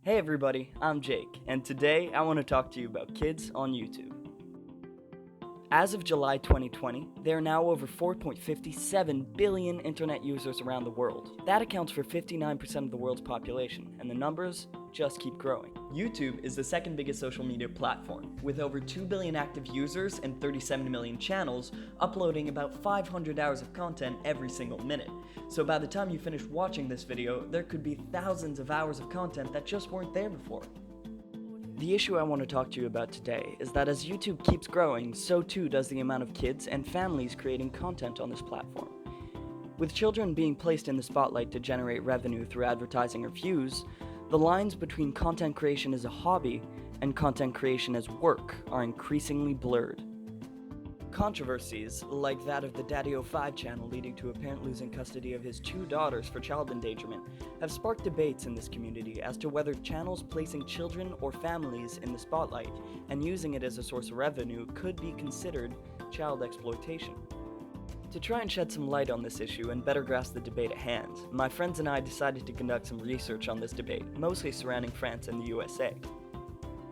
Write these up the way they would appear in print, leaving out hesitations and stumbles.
Hey everybody, I'm Jake, and today I want to talk to you about kids on YouTube. As of July 2020, there are now over 4.57 billion internet users around the world. That accounts for 59% of the world's population, and the numbers just keep growing. YouTube is the second biggest social media platform, with over 2 billion active users and 37 million channels, uploading about 500 hours of content every single minute. So by the time you finish watching this video, there could be thousands of hours of content that just weren't there before. The issue I want to talk to you about today is that as YouTube keeps growing, so too does the amount of kids and families creating content on this platform. With children being placed in the spotlight to generate revenue through advertising or views, the lines between content creation as a hobby and content creation as work are increasingly blurred. Controversies, like that of the Daddy05 channel leading to a parent losing custody of his 2 daughters for child endangerment, have sparked debates in this community as to whether channels placing children or families in the spotlight and using it as a source of revenue could be considered child exploitation. To try and shed some light on this issue and better grasp the debate at hand, my friends and I decided to conduct some research on this debate, mostly surrounding France and the USA.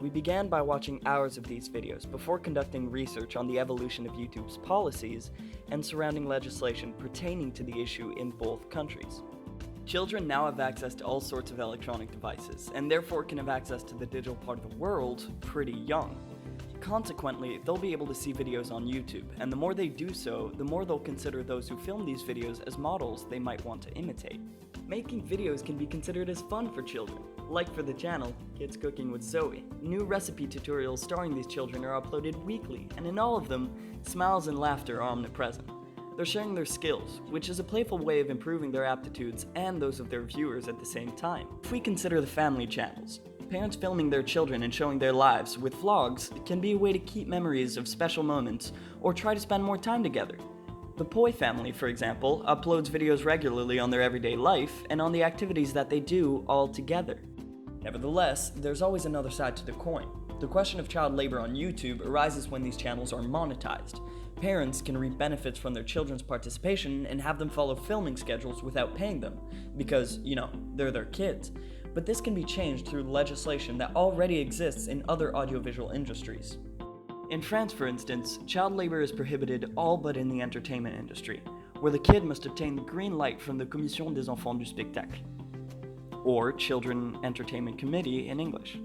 We began by watching hours of these videos before conducting research on the evolution of YouTube's policies and surrounding legislation pertaining to the issue in both countries. Children now have access to all sorts of electronic devices, and therefore can have access to the digital part of the world pretty young. Consequently, they'll be able to see videos on YouTube, and the more they do so, the more they'll consider those who film these videos as models they might want to imitate. Making videos can be considered as fun for children. Like for the channel, Kids Cooking with Zoe. New recipe tutorials starring these children are uploaded weekly, and in all of them, smiles and laughter are omnipresent. They're sharing their skills, which is a playful way of improving their aptitudes and those of their viewers at the same time. If we consider the family channels, parents filming their children and showing their lives with vlogs can be a way to keep memories of special moments or try to spend more time together. The Poi family, for example, uploads videos regularly on their everyday life and on the activities that they do all together. Nevertheless, there's always another side to the coin. The question of child labor on YouTube arises when these channels are monetized. Parents can reap benefits from their children's participation and have them follow filming schedules without paying them, because, they're their kids. But this can be changed through legislation that already exists in other audiovisual industries. In France, for instance, child labor is prohibited all but in the entertainment industry, where the kid must obtain the green light from the Commission des Enfants du Spectacle, or Children Entertainment Committee in English.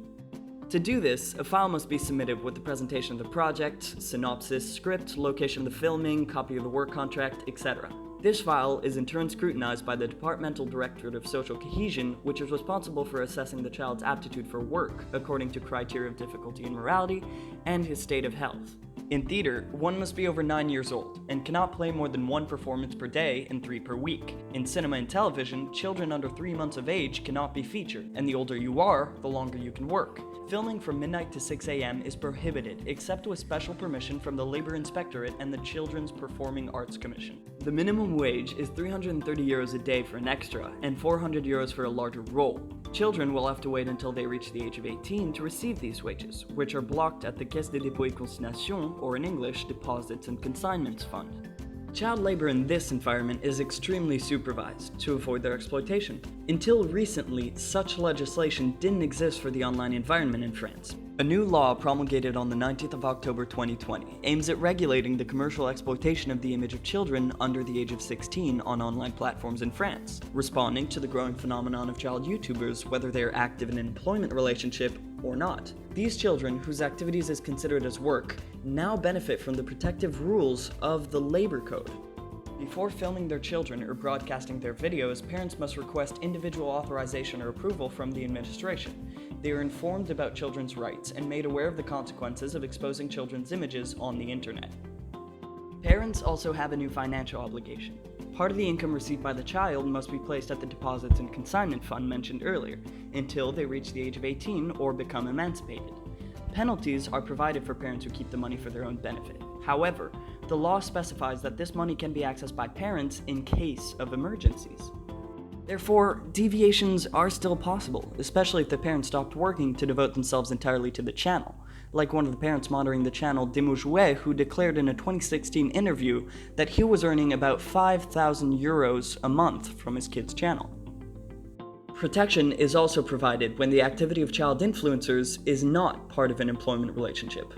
To do this, a file must be submitted with the presentation of the project, synopsis, script, location of the filming, copy of the work contract, etc. This file is in turn scrutinized by the Departmental Directorate of Social Cohesion, which is responsible for assessing the child's aptitude for work according to criteria of difficulty and morality and his state of health. In theater, one must be over 9 years old and cannot play more than 1 performance per day and 3 per week. In cinema and television, children under 3 months of age cannot be featured, and the older you are, the longer you can work. Filming from midnight to 6 a.m. is prohibited, except with special permission from the Labor Inspectorate and the Children's Performing Arts Commission. The minimum wage is 330 euros a day for an extra, and 400 euros for a larger role. Children will have to wait until they reach the age of 18 to receive these wages, which are blocked at the Caisse des dépôts et consignations, or in English, Deposits and Consignments Fund. Child labor in this environment is extremely supervised to avoid their exploitation. Until recently, such legislation didn't exist for the online environment in France. A new law promulgated on the 19th of October 2020 aims at regulating the commercial exploitation of the image of children under the age of 16 on online platforms in France, responding to the growing phenomenon of child YouTubers, whether they are active in an employment relationship or not. These children, whose activities is considered as work, now benefit from the protective rules of the Labor Code. Before filming their children or broadcasting their videos, parents must request individual authorization or approval from the administration. They are informed about children's rights and made aware of the consequences of exposing children's images on the internet. Parents also have a new financial obligation. Part of the income received by the child must be placed at the Deposits and Consignment Fund mentioned earlier, until they reach the age of 18 or become emancipated. Penalties are provided for parents who keep the money for their own benefit. However, the law specifies that this money can be accessed by parents in case of emergencies. Therefore, deviations are still possible, especially if the parents stopped working to devote themselves entirely to the channel, like one of the parents monitoring the channel, Demoujouet, who declared in a 2016 interview that he was earning about 5,000 euros a month from his kid's channel. Protection is also provided when the activity of child influencers is not part of an employment relationship.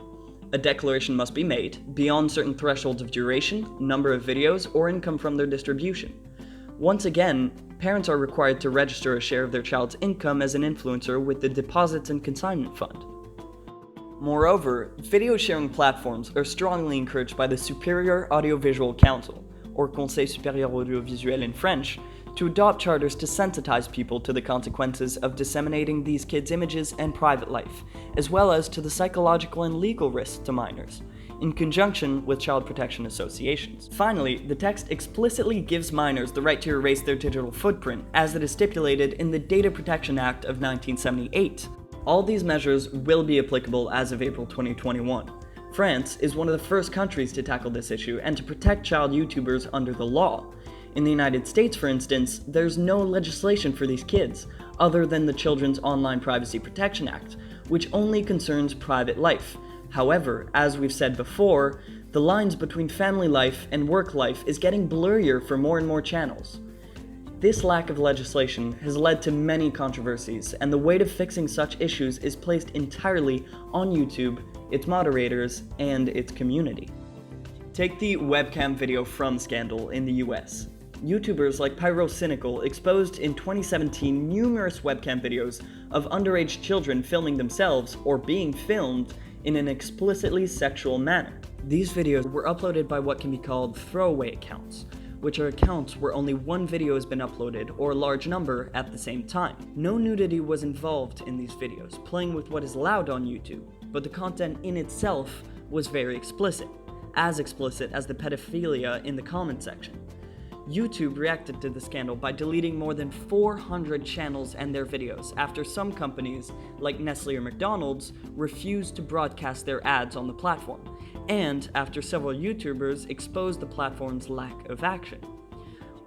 A declaration must be made beyond certain thresholds of duration, number of videos, or income from their distribution. Once again, parents are required to register a share of their child's income as an influencer with the Deposits and Consignment Fund. Moreover, video sharing platforms are strongly encouraged by the Superior Audiovisual Council, or Conseil Supérieur Audiovisuel in French, to adopt charters to sensitize people to the consequences of disseminating these kids' images and private life, as well as to the psychological and legal risks to minors, in conjunction with child protection associations. Finally, the text explicitly gives minors the right to erase their digital footprint, as it is stipulated in the Data Protection Act of 1978. All these measures will be applicable as of April 2021. France is one of the first countries to tackle this issue and to protect child YouTubers under the law. In the United States, for instance, there's no legislation for these kids, other than the Children's Online Privacy Protection Act, which only concerns private life. However, as we've said before, the lines between family life and work life is getting blurrier for more and more channels. This lack of legislation has led to many controversies, and the weight of fixing such issues is placed entirely on YouTube, its moderators, and its community. Take the webcam video from scandal in the US. YouTubers like Pyrocynical exposed in 2017 numerous webcam videos of underage children filming themselves or being filmed in an explicitly sexual manner. These videos were uploaded by what can be called throwaway accounts, which are accounts where only one video has been uploaded or a large number at the same time. No nudity was involved in these videos, playing with what is allowed on YouTube, but the content in itself was very explicit, as explicit as the pedophilia in the comment section. YouTube reacted to the scandal by deleting more than 400 channels and their videos after some companies, like Nestle or McDonald's, refused to broadcast their ads on the platform, and after several YouTubers exposed the platform's lack of action.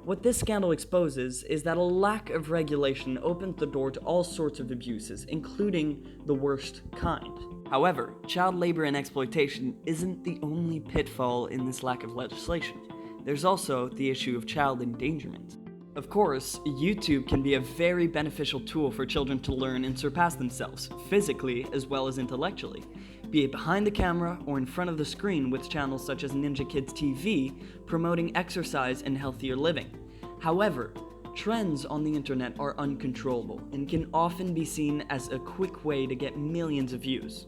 What this scandal exposes is that a lack of regulation opens the door to all sorts of abuses, including the worst kind. However, child labor and exploitation isn't the only pitfall in this lack of legislation. There's also the issue of child endangerment. Of course, YouTube can be a very beneficial tool for children to learn and surpass themselves, physically as well as intellectually, be it behind the camera or in front of the screen with channels such as Ninja Kids TV promoting exercise and healthier living. However, trends on the internet are uncontrollable and can often be seen as a quick way to get millions of views.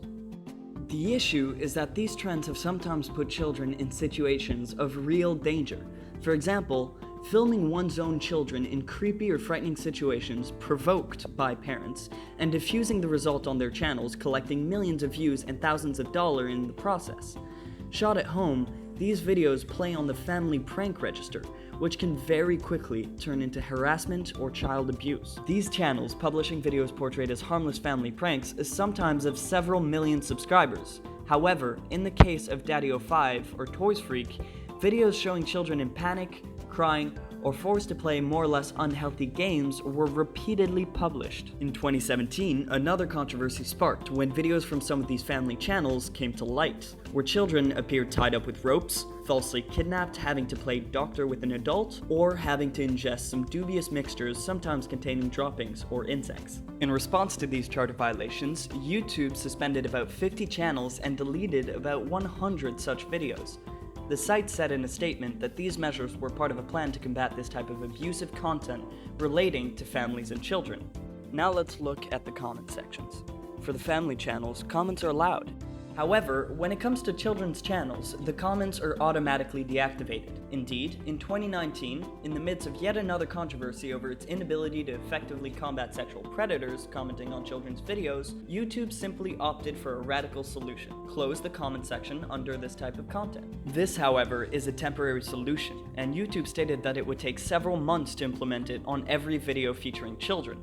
The issue is that these trends have sometimes put children in situations of real danger. For example, filming one's own children in creepy or frightening situations provoked by parents, and diffusing the result on their channels, collecting millions of views and thousands of dollars in the process. Shot at home, these videos play on the family prank register, which can very quickly turn into harassment or child abuse. These channels publishing videos portrayed as harmless family pranks is sometimes of several million subscribers. However, in the case of Daddy05 or Toys Freak, videos showing children in panic, crying, or forced to play more or less unhealthy games were repeatedly published. In 2017, another controversy sparked when videos from some of these family channels came to light, where children appeared tied up with ropes, falsely kidnapped, having to play doctor with an adult, or having to ingest some dubious mixtures, sometimes containing droppings or insects. In response to these charter violations, YouTube suspended about 50 channels and deleted about 100 such videos. The site said in a statement that these measures were part of a plan to combat this type of abusive content relating to families and children. Now let's look at the comment sections. For the family channels, comments are allowed. However, when it comes to children's channels, the comments are automatically deactivated. Indeed, in 2019, in the midst of yet another controversy over its inability to effectively combat sexual predators commenting on children's videos, YouTube simply opted for a radical solution: close the comment section under this type of content. This, however, is a temporary solution, and YouTube stated that it would take several months to implement it on every video featuring children.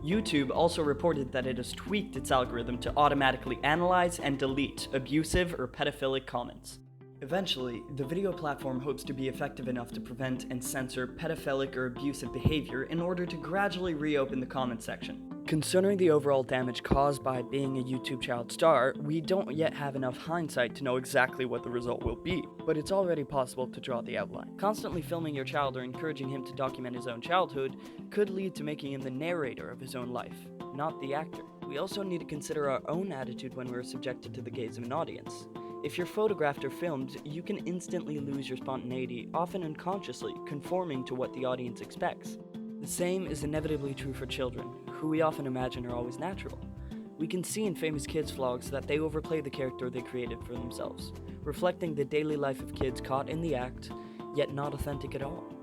YouTube also reported that it has tweaked its algorithm to automatically analyze and delete abusive or pedophilic comments. Eventually, the video platform hopes to be effective enough to prevent and censor pedophilic or abusive behavior in order to gradually reopen the comment section. Concerning the overall damage caused by being a YouTube child star, we don't yet have enough hindsight to know exactly what the result will be, but it's already possible to draw the outline. Constantly filming your child or encouraging him to document his own childhood could lead to making him the narrator of his own life, not the actor. We also need to consider our own attitude when we're subjected to the gaze of an audience. If you're photographed or filmed, you can instantly lose your spontaneity, often unconsciously, conforming to what the audience expects. The same is inevitably true for children, who we often imagine are always natural. We can see in famous kids' vlogs that they overplay the character they created for themselves, reflecting the daily life of kids caught in the act, yet not authentic at all.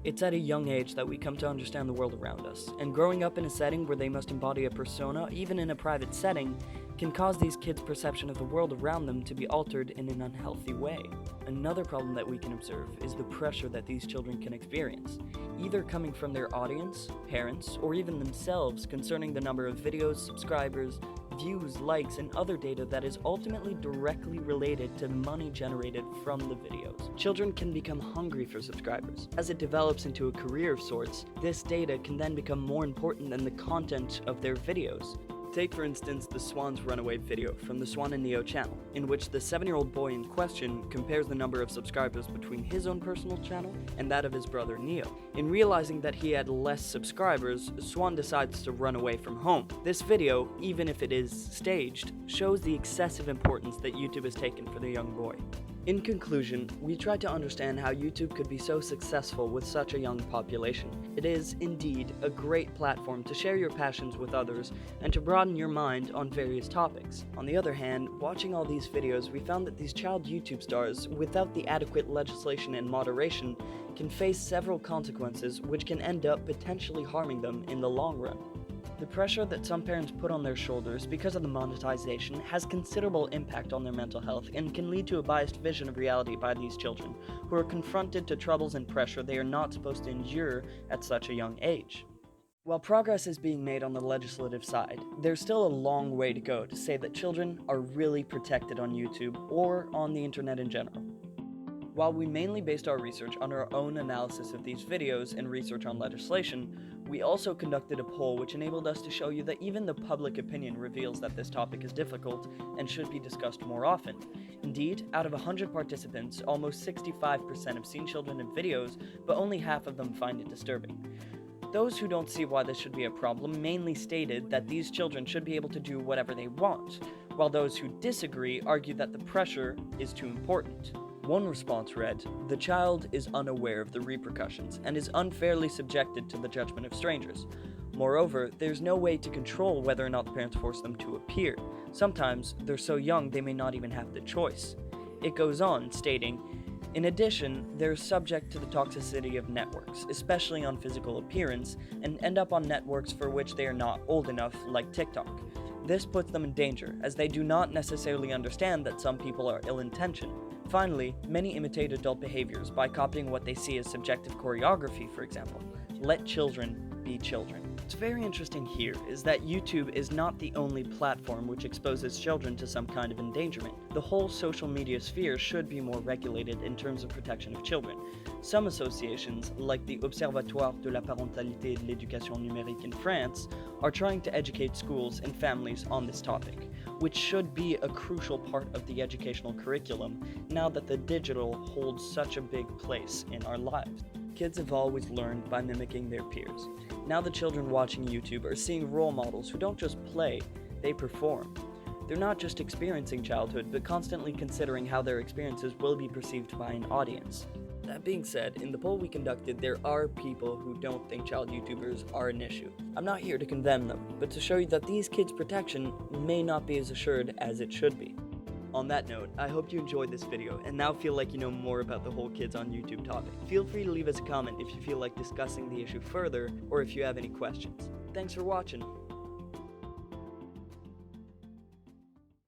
It's at a young age that we come to understand the world around us, and growing up in a setting where they must embody a persona, even in a private setting, can cause these kids' perception of the world around them to be altered in an unhealthy way. Another problem that we can observe is the pressure that these children can experience, either coming from their audience, parents, or even themselves concerning the number of videos, subscribers, views, likes, and other data that is ultimately directly related to the money generated from the videos. Children can become hungry for subscribers. As it develops into a career of sorts, this data can then become more important than the content of their videos. Take, for instance, the Swan's Runaway video from the Swan and Neo channel, in which the 7-year-old boy in question compares the number of subscribers between his own personal channel and that of his brother Neo. In realizing that he had less subscribers, Swan decides to run away from home. This video, even if it is staged, shows the excessive importance that YouTube has taken for the young boy. In conclusion, we tried to understand how YouTube could be so successful with such a young population. It is, indeed, a great platform to share your passions with others and to broaden your mind on various topics. On the other hand, watching all these videos, we found that these child YouTube stars, without the adequate legislation and moderation, can face several consequences which can end up potentially harming them in the long run. The pressure that some parents put on their shoulders because of the monetization has considerable impact on their mental health and can lead to a biased vision of reality by these children, who are confronted to troubles and pressure they are not supposed to endure at such a young age. While progress is being made on the legislative side, there's still a long way to go to say that children are really protected on YouTube or on the internet in general. While we mainly based our research on our own analysis of these videos and research on legislation, we also conducted a poll which enabled us to show you that even the public opinion reveals that this topic is difficult and should be discussed more often. Indeed, out of 100 participants, almost 65% have seen children in videos, but only half of them find it disturbing. Those who don't see why this should be a problem mainly stated that these children should be able to do whatever they want, while those who disagree argue that the pressure is too important. One response read, "The child is unaware of the repercussions and is unfairly subjected to the judgment of strangers. Moreover, there's no way to control whether or not the parents force them to appear. Sometimes they're so young they may not even have the choice." It goes on, stating, "In addition, they're subject to the toxicity of networks, especially on physical appearance, and end up on networks for which they are not old enough, like TikTok. This puts them in danger, as they do not necessarily understand that some people are ill-intentioned. Finally, many imitate adult behaviors by copying what they see as subjective choreography, for example. Let children be children." What's very interesting here is that YouTube is not the only platform which exposes children to some kind of endangerment. The whole social media sphere should be more regulated in terms of protection of children. Some associations, like the Observatoire de la Parentalité et de l'Éducation Numérique in France, are trying to educate schools and families on this topic, which should be a crucial part of the educational curriculum now that the digital holds such a big place in our lives. Kids have always learned by mimicking their peers. Now the children watching YouTube are seeing role models who don't just play, they perform. They're not just experiencing childhood, but constantly considering how their experiences will be perceived by an audience. That being said, in the poll we conducted, there are people who don't think child YouTubers are an issue. I'm not here to condemn them, but to show you that these kids' protection may not be as assured as it should be. On that note, I hope you enjoyed this video and now feel like you know more about the whole kids on YouTube topic. Feel free to leave us a comment if you feel like discussing the issue further or if you have any questions. Thanks for watching.